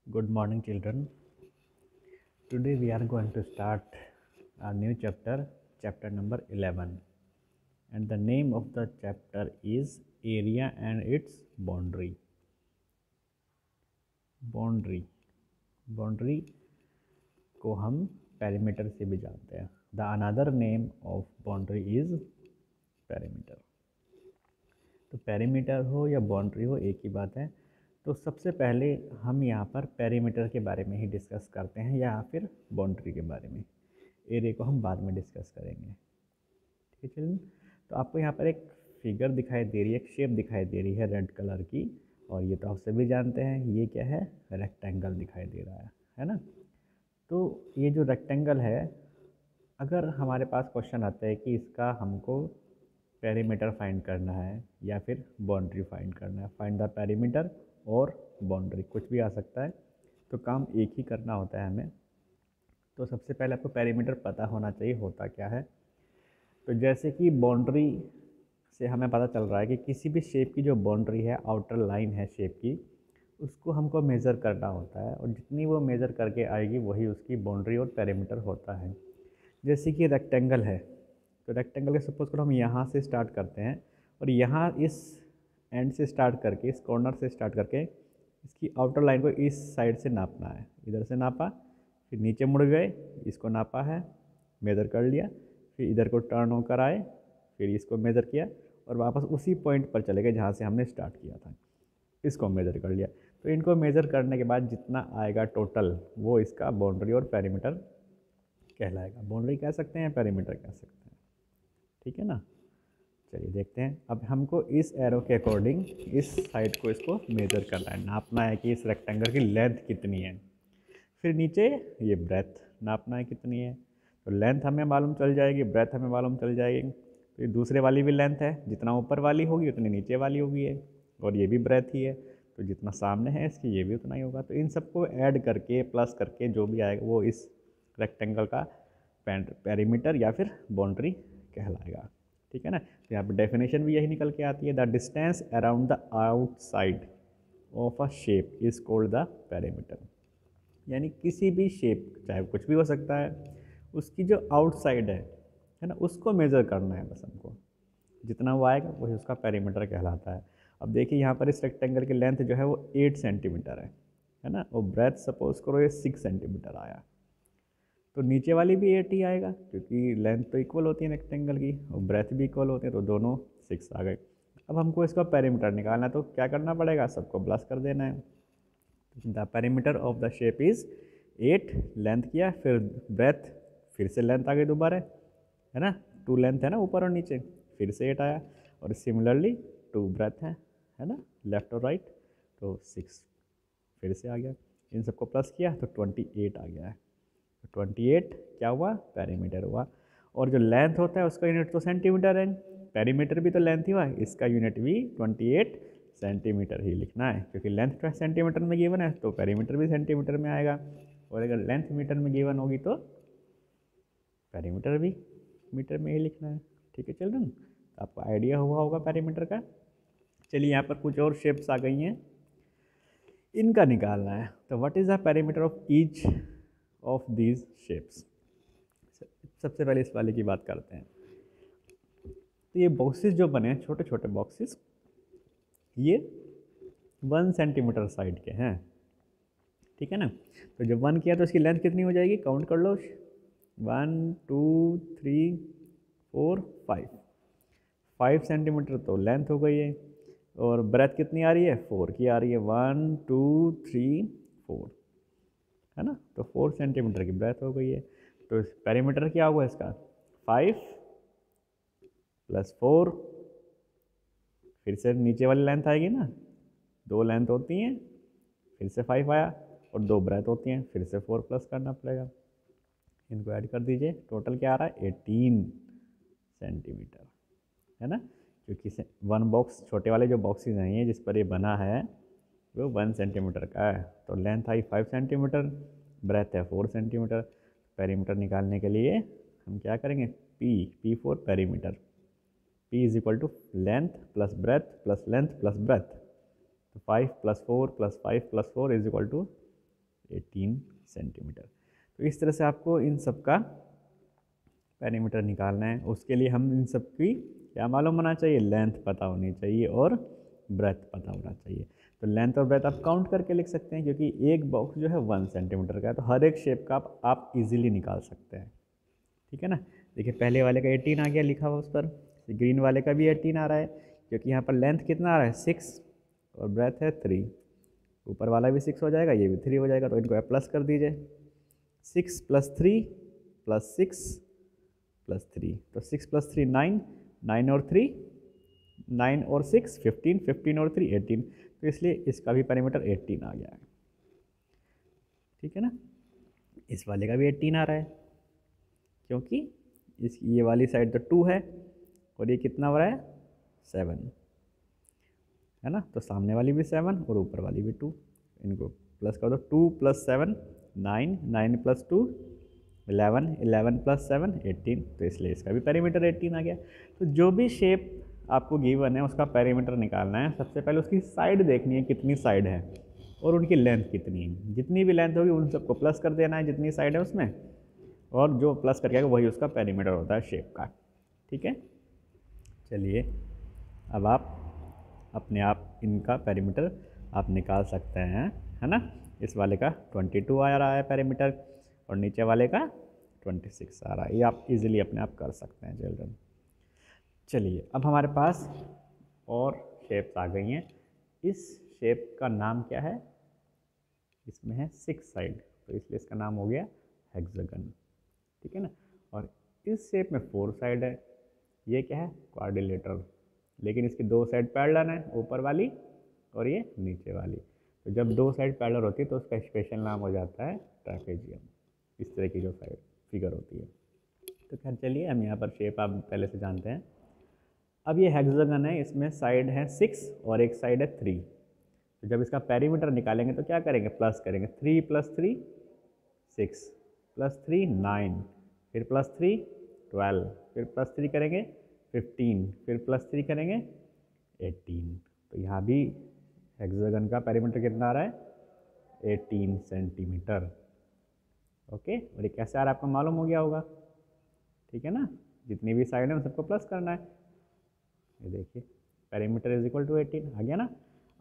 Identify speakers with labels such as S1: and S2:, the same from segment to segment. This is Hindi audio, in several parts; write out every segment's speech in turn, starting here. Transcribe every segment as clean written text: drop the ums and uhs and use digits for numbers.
S1: Good morning, children. Today we are going to start a new chapter, chapter number 11. And the name of the chapter is Area and its Boundary. Boundary. Boundary को हम perimeter से भी जानते हैं. The another name of boundary is perimeter. तो पेरीमीटर हो या बाउंड्री हो एक ही बात है. तो सबसे पहले हम यहाँ पर पेरीमीटर के बारे में ही डिस्कस करते हैं या फिर बाउंड्री के बारे में. एरिया को हम बाद में डिस्कस करेंगे. ठीक है चिल्ड्रन. तो आपको यहाँ पर एक फिगर दिखाई दे रही है, एक शेप दिखाई दे रही है रेड कलर की, और ये तो आप सभी जानते हैं ये क्या है, रेक्टेंगल दिखाई दे रहा है ना. तो ये जो रेक्टेंगल है, अगर हमारे पास क्वेश्चन आता है कि इसका हमको पेरीमीटर फाइंड करना है या फिर बाउंड्री फाइंड करना है, फाइंड द पेरीमीटर और बाउंड्री, कुछ भी आ सकता है, तो काम एक ही करना होता है हमें. तो सबसे पहले आपको पेरीमीटर पता होना चाहिए होता क्या है. तो जैसे कि बाउंड्री से हमें पता चल रहा है कि किसी भी शेप की जो बाउंड्री है, आउटर लाइन है शेप की, उसको हमको मेज़र करना होता है, और जितनी वो मेज़र करके आएगी वही उसकी बाउंड्री और पेरीमीटर होता है. जैसे कि रेक्टेंगल है, तो रेक्टेंगल के सपोज करो हम यहाँ से स्टार्ट करते हैं, और यहाँ इस एंड से स्टार्ट करके, इस कॉर्नर से स्टार्ट करके इसकी आउटर लाइन को इस साइड से नापना है. इधर से नापा, फिर नीचे मुड़ गए, इसको नापा है, मेज़र कर लिया, फिर इधर को टर्न होकर आए, फिर इसको मेज़र किया, और वापस उसी पॉइंट पर चले गए जहाँ से हमने स्टार्ट किया था, इसको मेज़र कर लिया. तो इनको मेज़र करने के बाद जितना आएगा टोटल, वो इसका बाउंड्री और पेरीमीटर कहलाएगा. बाउंड्री कह सकते हैं, पेरीमीटर कह सकते हैं. ठीक है ना. चलिए देखते हैं. अब हमको इस एरो के अकॉर्डिंग इस साइड को इसको मेज़र करना है, नापना है कि इस रेक्टेंगल की लेंथ कितनी है. फिर नीचे ये ब्रेथ नापना है कितनी है. तो लेंथ हमें मालूम चल जाएगी, ब्रेथ हमें मालूम चल जाएगी. तो ये दूसरे वाली भी लेंथ है, जितना ऊपर वाली होगी उतनी नीचे वाली होगी है, और ये भी ब्रेथ ही है, तो जितना सामने है इसकी ये भी उतना ही होगा. तो इन सबको ऐड करके प्लस करके जो भी आएगा वो इस रेक्टेंगल का पेरीमीटर या फिर बाउंड्री कहलाएगा. ठीक है ना. तो यहाँ पर डेफिनेशन भी यही निकल के आती है, the distance around the outside of a shape is called the perimeter. यानी किसी भी शेप, चाहे कुछ भी हो सकता है, उसकी जो आउटसाइड है ना, उसको मेज़र करना है बस हमको. जितना वो आएगा वही उसका पेरीमीटर कहलाता है. अब देखिए यहाँ पर इस रेक्टेंगल की लेंथ जो है वो 8 सेंटीमीटर है ना, और ब्रेथ सपोज करो ये 6 सेंटीमीटर आया, तो नीचे वाली भी 8 ही आएगा, क्योंकि लेंथ तो इक्वल होती है रेक्टेंगल की, और ब्रेथ भी इक्वल होती है, तो दोनों 6 आ गए. अब हमको इसका पेरीमीटर निकालना है, तो क्या करना पड़ेगा, सबको प्लस कर देना है. The perimeter of the shape is 8, length किया, फिर ब्रेथ, फिर से लेंथ आ गई दोबारा, है ना, 2 लेंथ है ना ऊपर और नीचे, फिर से 8 आया, और सिमिलरली 2 ब्रेथ है ना, लेफ्ट और राइट, तो 6 फिर से आ गया. इन सबको प्लस किया तो 28 आ गया है. तो 28 क्या हुआ, पेरीमीटर हुआ. और जो लेंथ होता है उसका यूनिट तो सेंटीमीटर है, पेरीमीटर भी तो लेंथ ही हुआ, इसका यूनिट भी 28 सेंटीमीटर ही लिखना है, क्योंकि लेंथ सेंटीमीटर में गिवन है तो पेरीमीटर भी सेंटीमीटर में आएगा, और अगर लेंथ मीटर में गिवन होगी तो पेरीमीटर भी मीटर में ही लिखना है. ठीक है चिल्ड्रन. तो आपको आइडिया हुआ होगा पेरीमीटर का. चलिए यहाँ पर कुछ और शेप्स आ गई हैं, इनका निकालना है. तो what is the perimeter of each of these shapes. सबसे पहले इस वाले की बात करते हैं. तो ये बॉक्सेस जो बने हैं, छोटे छोटे बॉक्सेस, ये 1 सेंटीमीटर साइड के हैं. ठीक है ना. तो जब 1 किया तो इसकी लेंथ कितनी हो जाएगी, काउंट कर लो. 1 2 3 4 5 सेंटीमीटर तो लेंथ हो गई है, और ब्रेथ कितनी आ रही है, 4 की आ रही है. 1 2 3 4 है ना, तो 4 सेंटीमीटर की ब्रेथ हो गई है. तो पेरीमीटर क्या हुआ इसका, 5 + 4, फिर से नीचे वाली लेंथ आएगी ना, 2 लेंथ होती हैं, फिर से 5 आया, और 2 ब्रेथ होती हैं, फिर से 4 प्लस करना पड़ेगा. इनको ऐड कर दीजिए, टोटल क्या आ रहा है, 18 सेंटीमीटर, है ना. क्योंकि 1 बॉक्स, छोटे वाले जो बॉक्सेस हैं ये जिस पर ये बना है वो 1 सेंटीमीटर का है, तो लेंथ आई 5 सेंटीमीटर, ब्रेथ है 4 सेंटीमीटर. पेरीमीटर निकालने के लिए हम क्या करेंगे, P for perimeter, P is equal to length plus breadth plus length plus breadth. तो 5 + 4 + 5 + 4 इज इक्वल टू 18 सेंटीमीटर। तो इस तरह से आपको इन सब का पेरीमीटर निकालना है। उसके लिए हम इन सब की क्या मालूम होना चाहिए, लेंथ पता होनी चाहिए और ब्रेथ पता होना चाहिए। तो लेंथ और ब्रेथ आप काउंट करके लिख सकते हैं, क्योंकि एक बॉक्स जो है 1 सेंटीमीटर का है, तो हर एक शेप का आप इजीली निकाल सकते हैं। ठीक है ना। देखिए पहले वाले का 18 आ गया लिखा हुआ उस पर, ग्रीन वाले का भी 18 आ रहा है, क्योंकि यहाँ पर लेंथ कितना आ रहा है 6 और ब्रेथ है 3। ऊपर वाला भी 6 हो जाएगा, ये भी 3 हो जाएगा, तो इनको प्लस कर दीजिए। 6 + 3 + 6 + 3, तो 6 + 3 9, 9 और 3 9 और 6 15, 15 और 3 18, तो इसलिए इसका भी पेरीमीटर 18 आ गया है। ठीक है ना। इस वाले का भी 18 आ रहा है, क्योंकि इस ये वाली साइड तो 2 है और ये कितना हो रहा है 7 है ना, तो सामने वाली भी 7 और ऊपर वाली भी 2, इनको प्लस कर दो। 2 + 7 9, 9 + 2 11, 11 + 7 18, तो इसलिए इसका भी पेरीमीटर 18 आ गया। तो जो भी शेप आपको गिवन है उसका पेरीमीटर निकालना है। सबसे पहले उसकी साइड देखनी है, कितनी साइड है और उनकी लेंथ कितनी है। जितनी भी लेंथ होगी उन सबको प्लस कर देना है जितनी साइड है उसमें, और जो प्लस करके आएगा वही उसका पेरीमीटर होता है शेप का। ठीक है। चलिए अब आप अपने आप इनका पेरीमीटर आप निकाल सकते हैं, है ना। इस वाले का 22 आ रहा है पेरीमीटर और नीचे वाले का 26 आ रहा है। ये आप इजीली अपने आप कर सकते हैं चिल्ड्रन। चलिए अब हमारे पास और शेप्स आ गई हैं। इस शेप का नाम क्या है, इसमें है 6 साइड, तो इसलिए इसका नाम हो गया हेक्सागन। ठीक है ना। और इस शेप में 4 साइड है, ये क्या है क्वाड्रिलेटरल, लेकिन इसकी 2 साइड पैरेलल है, ऊपर वाली और ये नीचे वाली। तो जब 2 साइड पैरेलल होती है तो उसका स्पेशल नाम हो जाता है ट्रैपेजियम। इस तरह की जो साइड फिगर होती है। तो खैर चलिए हम यहाँ पर शेप आप पहले से जानते हैं। अब ये हेक्सागन है, इसमें साइड है 6 और एक साइड है 3। तो जब इसका पेरीमीटर निकालेंगे तो क्या करेंगे, प्लस करेंगे। 3 + 3 6 + 3 9, फिर +3 12, फिर +3 करेंगे 15, फिर +3 करेंगे 18। तो यहाँ भी हेक्सागन का पेरीमीटर कितना आ रहा है 18 सेंटीमीटर। ओके, और ये कैसे आ रहा है आपको मालूम हो गया होगा। ठीक है ना। जितनी भी साइड है उन सबको प्लस करना है। ये देखिए पेरीमीटर = 18 आ गया ना।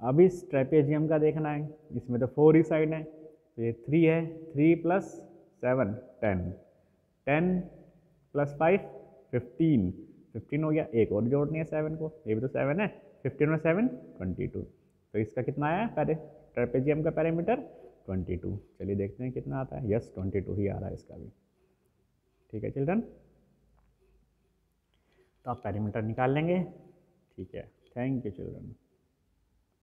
S1: अब इस ट्रेपेजियम का देखना है, इसमें तो 4 ही साइड है, तो ये 3 है। 3 + 7 10, 10 + 5 15, 15 हो गया। एक और जोड़नी है 7 को, ये भी तो 7 है। 15 और 7 22, तो इसका कितना आया ट्रेपेजियम का पेरीमीटर 22। चलिए देखते हैं कितना आता है। यस 22 ही आ रहा है इसका भी। ठीक है चिल्ड्रन, तो आप पेरीमीटर निकाल लेंगे। ठीक है, थैंक यू चिल्ड्रन।